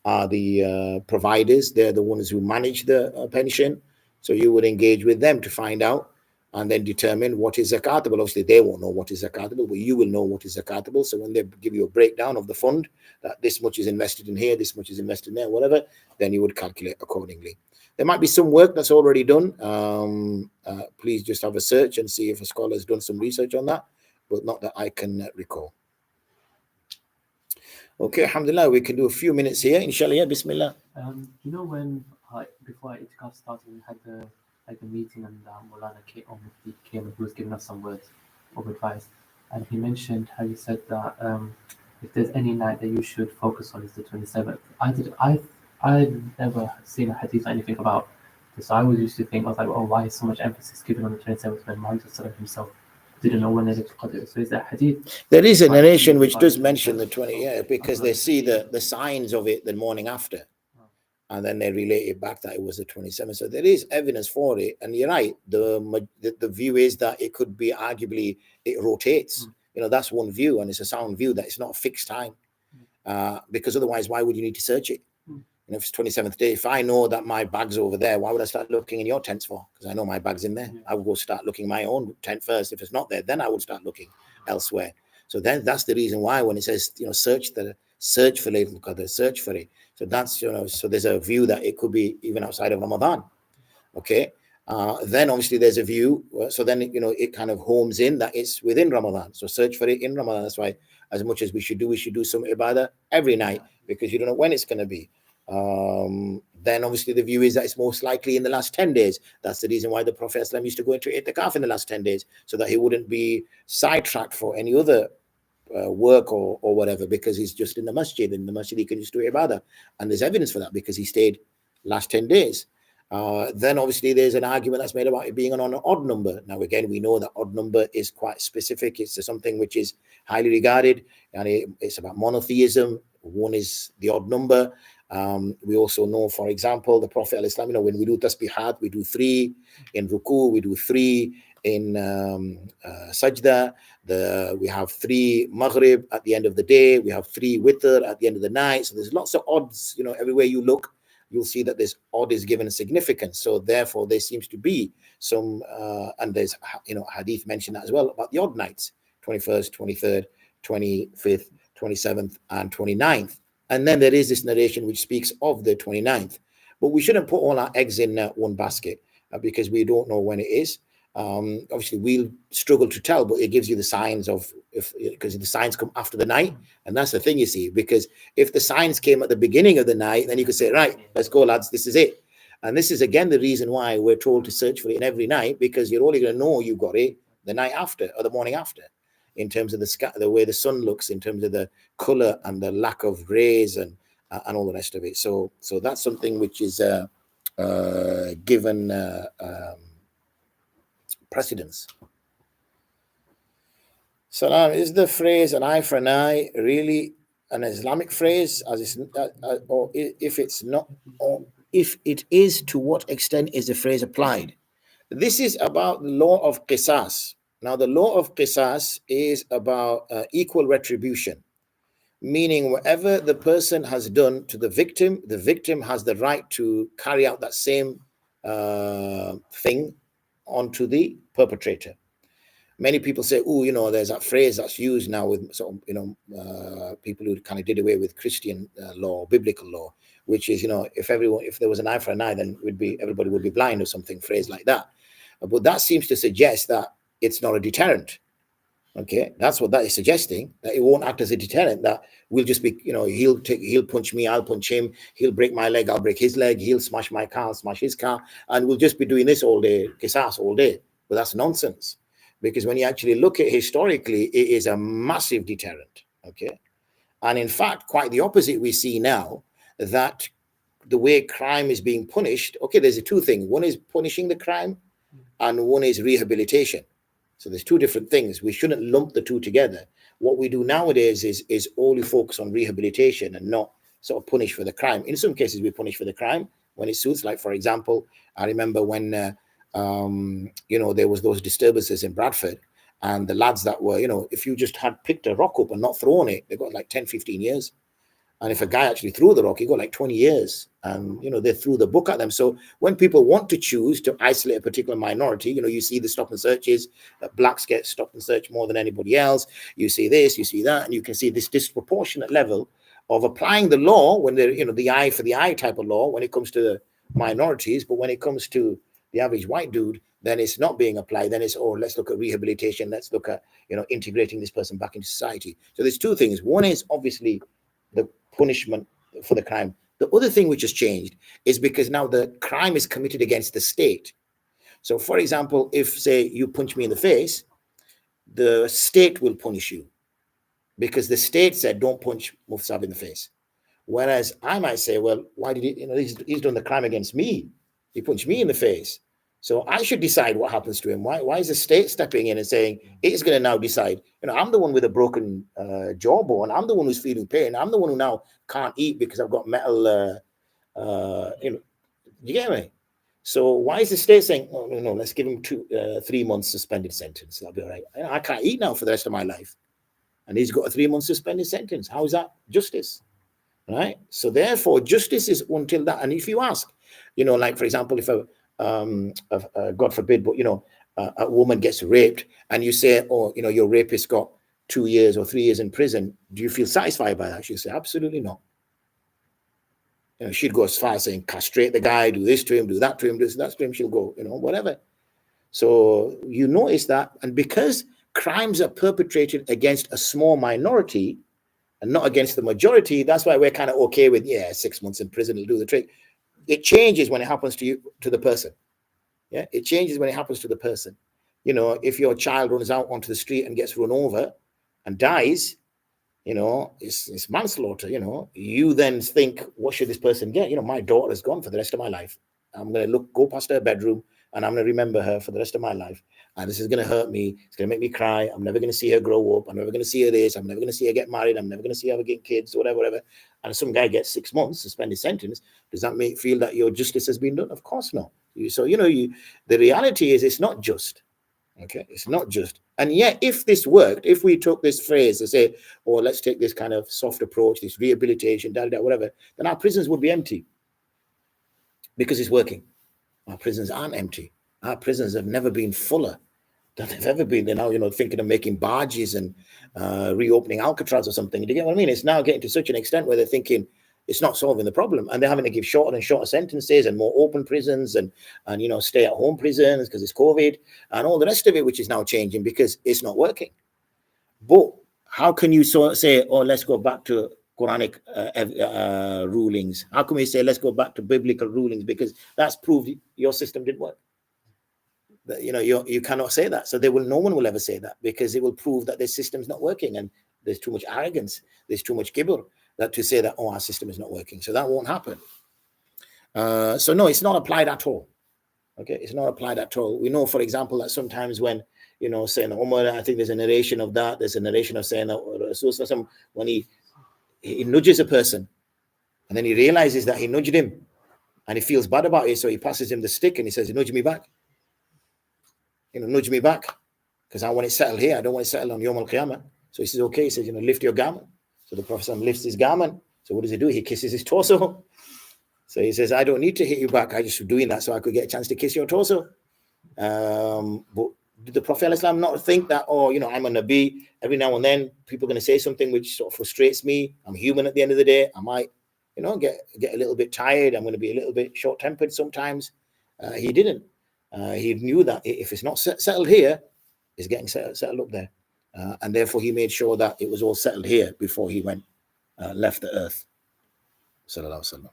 are the providers. They're the ones who manage the pension. So you would engage with them to find out and then determine what is zakatable. Obviously, they won't know what is zakatable, but you will know what is zakatable. So when they give you a breakdown of the fund, that this much is invested in here, this much is invested in there, whatever, then you would calculate accordingly. There might be some work that's already done. Please just have a search and see if a scholar has done some research on that, but not that I can recall. Okay, alhamdulillah, we can do a few minutes here, inshallah. Yeah, bismillah. When before etiquette started, we had a meeting, and Maulana came and he was giving us some words of advice, and he mentioned how you said that if there's any night that you should focus on is the 27th. I'd never seen a hadith or anything about this. So I was used to think, I was like, oh, why is so much emphasis given on the 27th when Muhammad himself didn't know when Laylatul Qadr? So is that hadith? There is a narration which does mention the 20th, because they see the signs of it the morning after, and then they relate it back that it was the 27th. So there is evidence for it, and you're right. The view is that it could be arguably it rotates. That's one view, and it's a sound view that it's not a fixed time, because otherwise, why would you need to search it? If it's 27th day, if I know that my bag's over there, why would I start looking in your tents for? Because I know my bag's in there. I would go start looking my own tent first. If it's not there, then I would start looking elsewhere. So then that's the reason why when it says, search for Laylatul Qadr, search for it. So that's, so there's a view that it could be even outside of Ramadan. Okay. Then obviously there's a view. So then, it kind of homes in that it's within Ramadan. So search for it in Ramadan. That's why as much as we should do some ibadah every night, because you don't know when it's going to be. Then obviously the view is that it's most likely in the last 10 days. That's the reason why the Prophet used to go into itikaf in the last 10 days, so that he wouldn't be sidetracked for any other work or whatever, because he's just in the masjid. In the masjid he can just do ibadah, and there's evidence for that because he stayed last 10 days. Then obviously there's an argument that's made about it being on an odd number. Now again, we know that odd number is quite specific. It's something which is highly regarded, and it's about monotheism. One is the odd number. We also know, for example, the Prophet al-Islam, when we do tasbihat, we do 3 in ruku, we do 3 in sajda. We have 3 maghrib at the end of the day. We have 3 witr at the end of the night. So there's lots of odds. Everywhere you look, you'll see that this odd is given significance. So therefore, there seems to be some, and there's hadith mentioned that as well about the odd nights: 21st, 23rd, 25th, 27th, and 29th. And then there is this narration which speaks of the 29th. But we shouldn't put all our eggs in one basket, because we don't know when it is. Obviously, we'll struggle to tell, but it gives you the signs because the signs come after the night. And that's the thing, you see, because if the signs came at the beginning of the night, then you could say, right, let's go, lads, this is it. And this is, again, the reason why we're told to search for it in every night, because you're only going to know you got it the night after or the morning after, in terms of the sky, the way the sun looks, in terms of the color and the lack of rays and all the rest of it. So that's something which is given precedence. Salam, is the phrase an eye for an eye really an Islamic phrase? Or if it's not, or if it is, to what extent is the phrase applied? This is about the law of qisas. Now, the law of qisas is about equal retribution. meaning whatever the person has done to the victim has the right to carry out that same thing onto the perpetrator. Many people say, oh, there's that phrase that's used now with people who kind of did away with Christian law, biblical law, which is, if there was an eye for an eye, then everybody would be blind or something, phrase like that. But that seems to suggest that it's not a deterrent. Okay, that's what that is suggesting, that it won't act as a deterrent, that we'll just be, he'll punch me, I'll punch him, he'll break my leg, I'll break his leg, he'll smash my car, I'll smash his car, and we'll just be doing this all day, qisas all day. But that's nonsense, because when you actually look at historically, it is a massive deterrent. Okay, and in fact, quite the opposite we see now, that the way crime is being punished, okay, there's two things. One is punishing the crime, and one is rehabilitation. So there's two different things. We shouldn't lump the two together. What we do nowadays is only focus on rehabilitation and not sort of punish for the crime. In some cases, we punish for the crime when it suits. Like, for example, I remember when, there was those disturbances in Bradford, and the lads that were, if you just had picked a rock up and not thrown it, they got like 10, 15 years. And if a guy actually threw the rock, he got like 20 years. And, they threw the book at them. So when people want to choose to isolate a particular minority, you see the stop and searches, blacks get stopped and searched more than anybody else. You see this, you see that, and you can see this disproportionate level of applying the law when they're, the eye for the eye type of law when it comes to the minorities. But when it comes to the average white dude, then it's not being applied. Then it's, let's look at rehabilitation. Let's look at, integrating this person back into society. So there's two things. One is obviously the punishment for the crime. The other thing which has changed is because now the crime is committed against the state. So, for example, if, say, you punch me in the face, the state will punish you because the state said, don't punch Mufsab in the face. Whereas I might say, well, why did he, he's done the crime against me. He punched me in the face. So I should decide what happens to him. Why is the state stepping in and saying, it's going to now decide, I'm the one with a broken jawbone. I'm the one who's feeling pain. I'm the one who now can't eat because I've got metal, you get me? So why is the state saying, oh, no, let's give him 3 months suspended sentence. That'll be all right. I can't eat now for the rest of my life. And he's got a 3 month suspended sentence. How is that justice? Right? So therefore, justice is until that. And if you ask, like, for example, if God forbid, but a woman gets raped and you say, your rapist got 2 years or 3 years in prison, do you feel satisfied by that? She'll say, absolutely not. She'd go as far as saying, castrate the guy, do this to him, do that to him, this, that to him, she'll go, whatever. So you notice that, and because crimes are perpetrated against a small minority and not against the majority, that's why we're kind of okay with, 6 months in prison will do the trick. It changes when it happens to the person. Yeah, it changes when it happens to the person. If your child runs out onto the street and gets run over and dies, it's manslaughter. You then think, what should this person get? My daughter is gone for the rest of my life. I'm going to go past her bedroom and I'm going to remember her for the rest of my life. And this is going to hurt me. It's going to make me cry. I'm never going to see her grow up. I'm never going to see her this. I'm never going to see her get married. I'm never going to see her get kids, whatever. And some guy gets 6 months suspended sentence. Does that feel that your justice has been done? Of course not. The reality is it's not just. Okay, it's not just. And yet, if this worked, if we took this phrase to say, let's take this kind of soft approach, this rehabilitation, whatever, then our prisons would be empty because it's working. Our prisons aren't empty. Our prisons have never been fuller than they've ever been. They're now, thinking of making barges and reopening Alcatraz or something. Do you get what I mean? It's now getting to such an extent where they're thinking it's not solving the problem, and they're having to give shorter and shorter sentences and more open prisons and stay at home prisons because it's COVID and all the rest of it, which is now changing because it's not working. But how can you say, let's go back to Quranic rulings? How can we say let's go back to biblical rulings, because that's proved your system didn't work? You cannot say that. So no one will ever say that, because it will prove that their system's not working, and there's too much arrogance, there's too much gibber that to say that our system is not working. So that won't happen. So no, it's not applied at all. Okay, it's not applied at all. We know, for example, that sometimes when saying Umrah, I think there's a narration of that. There's a narration of saying that when he nudges a person, and then he realizes that he nudged him, and he feels bad about it, so he passes him the stick and he says, "Nudge me back. Nudge me back, because I want it settled here. I don't want it settled on Yom Al Qiyamah." So he says, "Okay." He says, "Lift your garment." So the Prophet lifts his garment. So what does he do? He kisses his torso. So he says, I don't need to hit you back. I just was doing that so I could get a chance to kiss your torso. But did the Prophet ﷺ not think that, oh, you know, I'm a Nabi, every now and then people are going to say something which sort of frustrates me. I'm human at the end of the day. I might, you know, get a little bit tired. I'm going to be a little bit short-tempered sometimes. He didn't. He knew that if it's not settled here, it's getting settled up there. And therefore he made sure that it was all settled here before he went, left the earth. Sallallahu Alaihi Wasallam.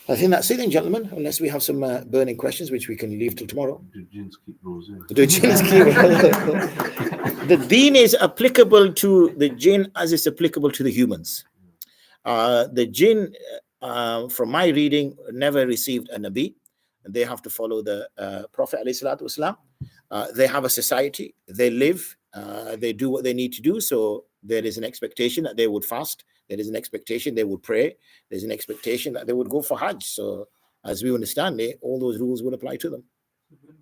I think that's it then, gentlemen, unless we have some burning questions, which we can leave till tomorrow. Do jinns keep rules in? The jinns the deen is applicable to the jinn as it's applicable to the humans. The jinn, from my reading, never received a Nabi. They have to follow the Prophet ﷺ. They have a society. They live. They do what they need to do. So there is an expectation that they would fast. There is an expectation they would pray. There's an expectation that they would go for Hajj. So as we understand it, all those rules would apply to them.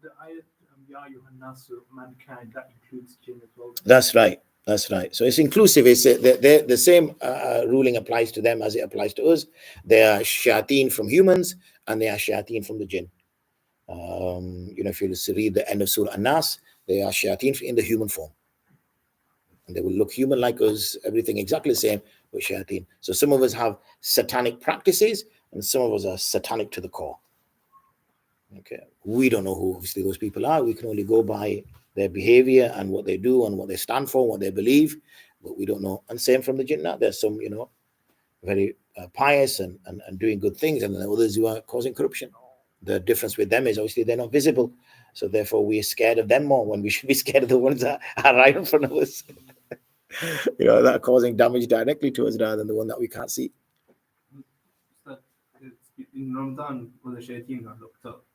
The ayat, Ya ayyuhan nasu, mankind, that includes jinn as well. That's right. That's right. So it's inclusive. It's the same ruling applies to them as it applies to us. They are shayateen from humans and they are shayateen from the jinn. You know, if you read the end of Surah An-Nas, they are shayateen in the human form. And they will look human like us, everything exactly the same, but shayateen. So some of us have satanic practices and some of us are satanic to the core. Okay. We don't know who obviously those people are. We can only go by their behavior and what they do and what they stand for, what they believe, but we don't know. And same from the Jinnah. There's some, you know, very pious and doing good things, and then others who are causing corruption. The difference with them is obviously they're not visible. So therefore we are scared of them more when we should be scared of the ones that are right in front of us. You know, that are causing damage directly to us rather than the one that we can't see. In Ramadan, when the shayateen are looked up,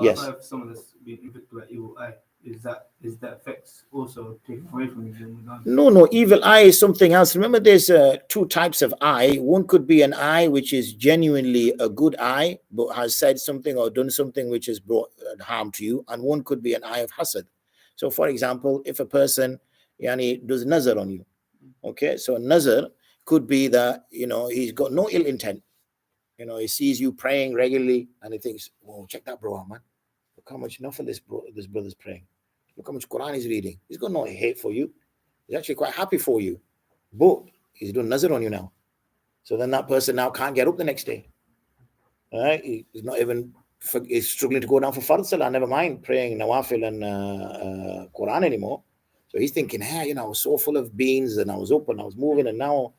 Yes. if someone that's been infected by evil eye, is that effects also taken away from you in Ramadan? No, evil eye is something else. Remember, there's two types of eye. One could be an eye which is genuinely a good eye, but has said something or done something which has brought harm to you. And one could be an eye of hasad. So, for example, if a person does nazar on you, okay, so a nazar could be that, you know, he's got no ill intent. You know, he sees you praying regularly and he thinks, whoa, check that bro out, man. Look how much enough of this brother's praying. Look how much Quran he's reading. He's got no hate for you. He's actually quite happy for you. But he's doing nazar on you now. So then that person now can't get up the next day. All right? He's not even, he's struggling to go down for Fard Salah, never mind praying Nawafil and Quran anymore. So he's thinking, hey, you know, I was so full of beans and I was up and I was moving and now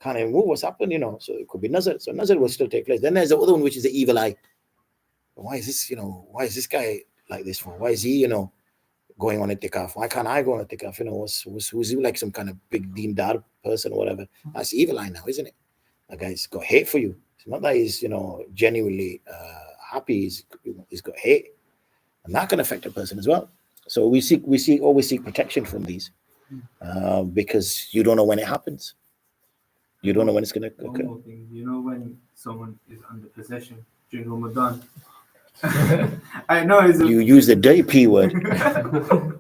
can't even move. What's happened, you know? So it could be nazar. So nazar will still take place. Then there's the other one, which is the evil eye. Why is this, you know, why is this guy like this for? Why is he, you know, going on itikaf? Why can't I go on itikaf? You know, who's he, like some kind of big Deen dar person or whatever? That's evil eye now, isn't it? That guy's got hate for you. It's not that he's, you know, genuinely happy. He's got hate. And that can affect a person as well. So we always seek protection from these because you don't know when it happens. You don't know when it's going to occur. One more thing, you know, when someone is under possession during Ramadan, I know you use the dirty P word.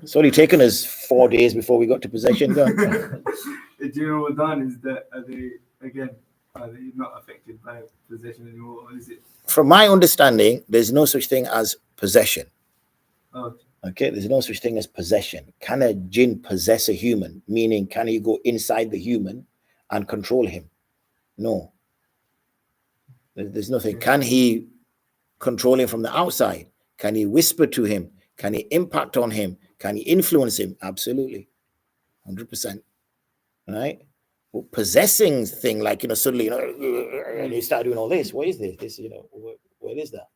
It's only taken us 4 days before we got to possession. During Ramadan, are they not affected by possession anymore? Or is it? From my understanding, there's no such thing as possession. Oh. Okay, there's no such thing as possession. Can a jinn possess a human? Meaning, can he go inside the human and control him? No. There's nothing. Can he control him from the outside? Can he whisper to him? Can he impact on him? Can he influence him? Absolutely. 100%. Right? Well, possessing thing like, you know, suddenly, you know, and you start doing all this. What is this? This, you know, what is that?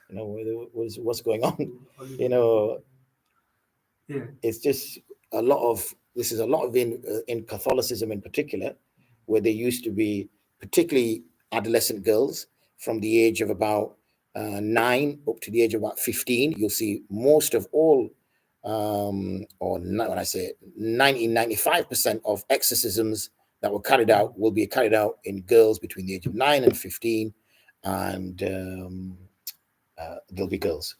You know, what's going on? You know, yeah. It's just a lot of in Catholicism in particular, where there used to be particularly adolescent girls from the age of about 9 up to the age of about 15. You'll see most of all, when I say 95% of exorcisms that were carried out will be carried out in girls between the age of 9 and 15, and they'll be girls.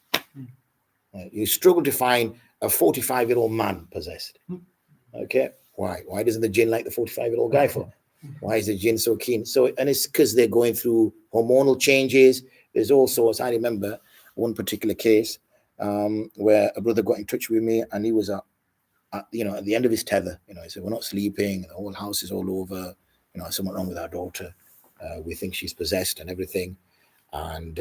You struggle to find a 45-year-old man possessed. Okay, Why? Why doesn't the jinn like the 45-year-old guy for? Why is the jinn so keen? So, and it's because they're going through hormonal changes. There's all sorts. I remember one particular case where a brother got in touch with me, and he was at the end of his tether. He said, we're not sleeping. The whole house is all over. Something wrong with our daughter. We think she's possessed and everything. And,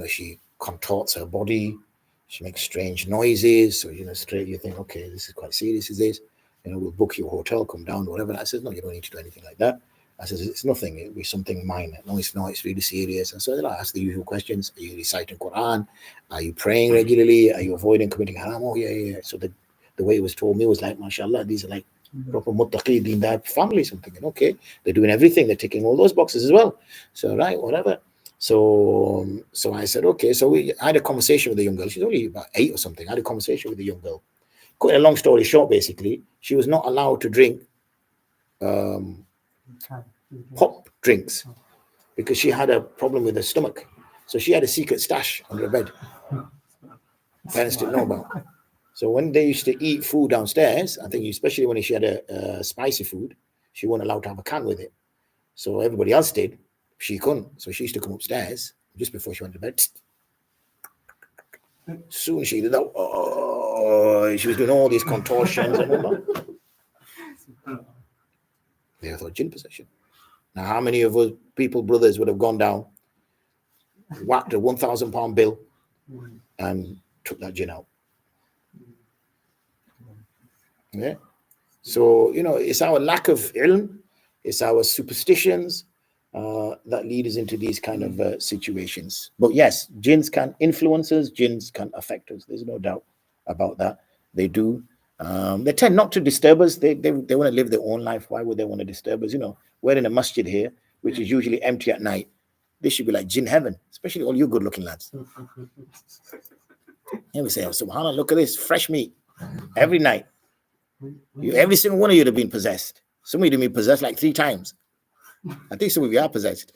she contorts her body. She makes strange noises. So, straight you think, okay, this is quite serious, is this? We'll book you a hotel, come down, whatever. I said, no, you don't need to do anything like that. I said, it's nothing. It'll be something minor. No, it's not. It's really serious. And so I ask the usual questions. Are you reciting Quran? Are you praying regularly? Are you avoiding committing haram? Oh, yeah. So the way it was told me was like, mashallah, these are like proper muttaqi, deendar families. I'm thinking, okay, they're doing everything. They're ticking all those boxes as well. So, right, whatever. So I said, okay. So I had a conversation with the young girl. She's only about 8 or something. I had a conversation with the young girl. Quite a long story short, basically, she was not allowed to drink pop drinks because she had a problem with her stomach. So she had a secret stash under her bed. Parents didn't know about. So when they used to eat food downstairs, I think especially when she had a spicy food, she wasn't allowed to have a can with it. So everybody else did. She couldn't. So she used to come upstairs just before she went to bed. Soon she did that. She was doing all these contortions and all that. They thought jinn possession. Now, how many of us brothers would have gone down, whacked a £1,000 bill, and took that jinn out? Yeah. So, it's our lack of ilm, it's our superstitions that lead us into these kind of situations. But yes, jinns can influence us, jinns can affect us. There's no doubt about that. They do. They tend not to disturb us. They want to live their own life. Why would they want to disturb us? We're in a masjid here, which is usually empty at night. This should be like jinn heaven, especially all you good-looking lads. And we say, oh, subhanAllah, look at this, fresh meat every night. Every single one of you have been possessed. Some of you have been possessed like 3 times. I think some of you are possessed.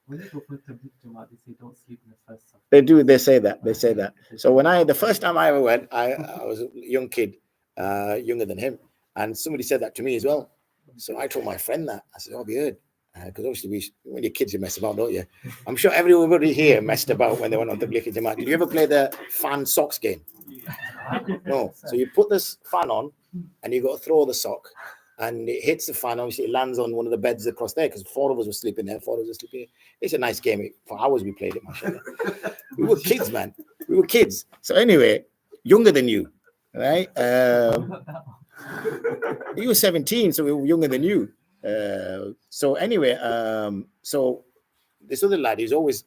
When you go for tabligh Jamaat, they say don't sleep in the first saf. They do. They say that. So the first time I ever went, I was a young kid, younger than him, and somebody said that to me as well. So I told my friend that. I said, "Oh, have you heard?" Because obviously, when you're kids, you mess about, don't you? I'm sure everybody here messed about when they went on tabligh Jamaat. Did you ever play the fan socks game? No. So you put this fan on, and you got to throw the sock. And it hits the fan, obviously it lands on one of the beds across there because 4 of us were sleeping there, 4 of us were sleeping here. It's a nice game. For hours we played it, mashallah. We were kids, man. We were kids. So anyway, younger than you, right? You were 17, so we were younger than you. So anyway, so this other lad, he's always,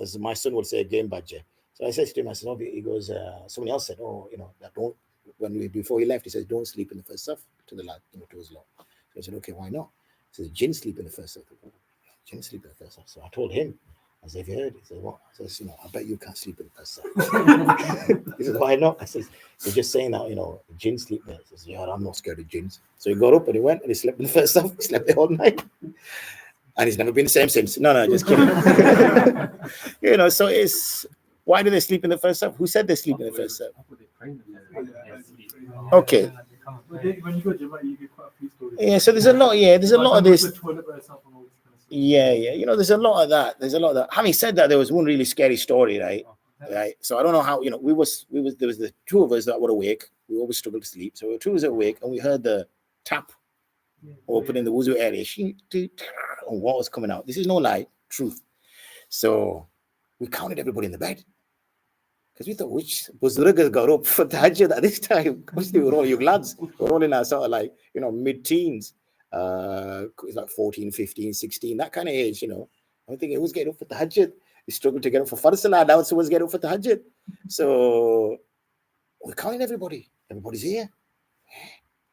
as my son would say, a game badger. So I said to him, I said, oh, he goes, somebody else said, oh, that don't, before he left, he says, don't sleep in the first saf to the lad, to his lot. So I said, okay, why not? He says, jinn sleep in the first saf. Jinn sleep in the first saf. So I told him, I said, have you heard? He said, what? I said, I bet you can't sleep in the first saf. He said, why not? I said, they're just saying that, jinn sleep there. He says, yeah, I'm not scared of jinns. So he got up and he went and he slept in the first saf. He slept there all night. And he's never been the same since. No, just kidding. So it's, why do they sleep in the first saf? Who said they sleep in the first saf? Okay. When you go to Jamaat, you get quite a few stories. Yeah, so there's a lot. Yeah, there's a lot of this. Yeah. There's a lot of that. Having said that, there was one really scary story, right? Right. So I don't know how. There was the 2 of us that were awake. We always struggled to sleep. So 2 of us awake, and we heard the tap open in the wuzu area. And what was coming out? This is no lie, truth. So we counted everybody in the bed. Because we thought, which Buzurgas got up for tahajjud at this time? Obviously, we were all young lads. We're all in our sort of like, mid-teens. It's like 14, 15, 16, that kind of age, I'm thinking, who's getting up for tahajjud? We struggled to get up for Fard Salah. Now someone's getting up for tahajjud. So we're calling everybody. Everybody's here.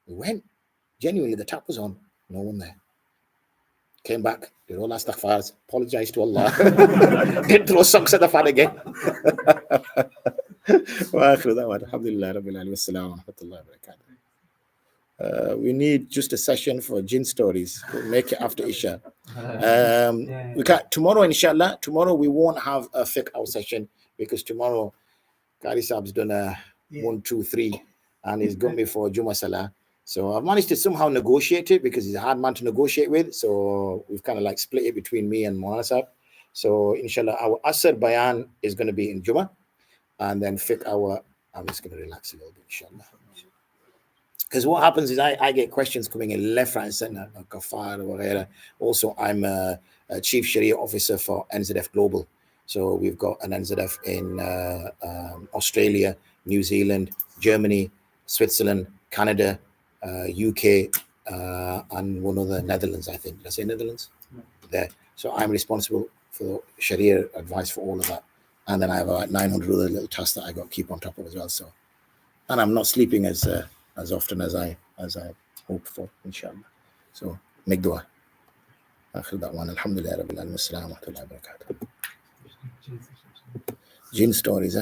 We went. Genuinely, the tap was on. No one there. Came back, did all our astaghfars, apologized to Allah, didn't throw socks at the fan again. We need just a session for jinn stories. We'll make it after Isha. We can't, tomorrow, inshallah, we won't have a FiqHour session because tomorrow, Qari Saab's done a 1, 2, 3 and he's got me for Juma Salah. So I've managed to somehow negotiate it because he's a hard man to negotiate with. So we've kind of like split it between me and Mohanasab. So inshallah, our Asr Bayan is going to be in Juma, and then FiqHour, I'm just going to relax a little bit, inshallah. Because what happens is I get questions coming in left, right, and center, kafar or whatever. Also, I'm a Chief Sharia Officer for NZF Global. So we've got an NZF in Australia, New Zealand, Germany, Switzerland, Canada, UK, and one other, Netherlands, I think. Did I say Netherlands? No. There. So I'm responsible for Sharia advice for all of that. And then I have about 900 other little tasks that I got to keep on top of as well. So, and I'm not sleeping as often as I hoped for, inshallah. So make dua. Akhir da'wan, alhamdulillah, rabbil alamin, assalamu alaikum wa rahmatullahi wa barakatuh. Jinn stories,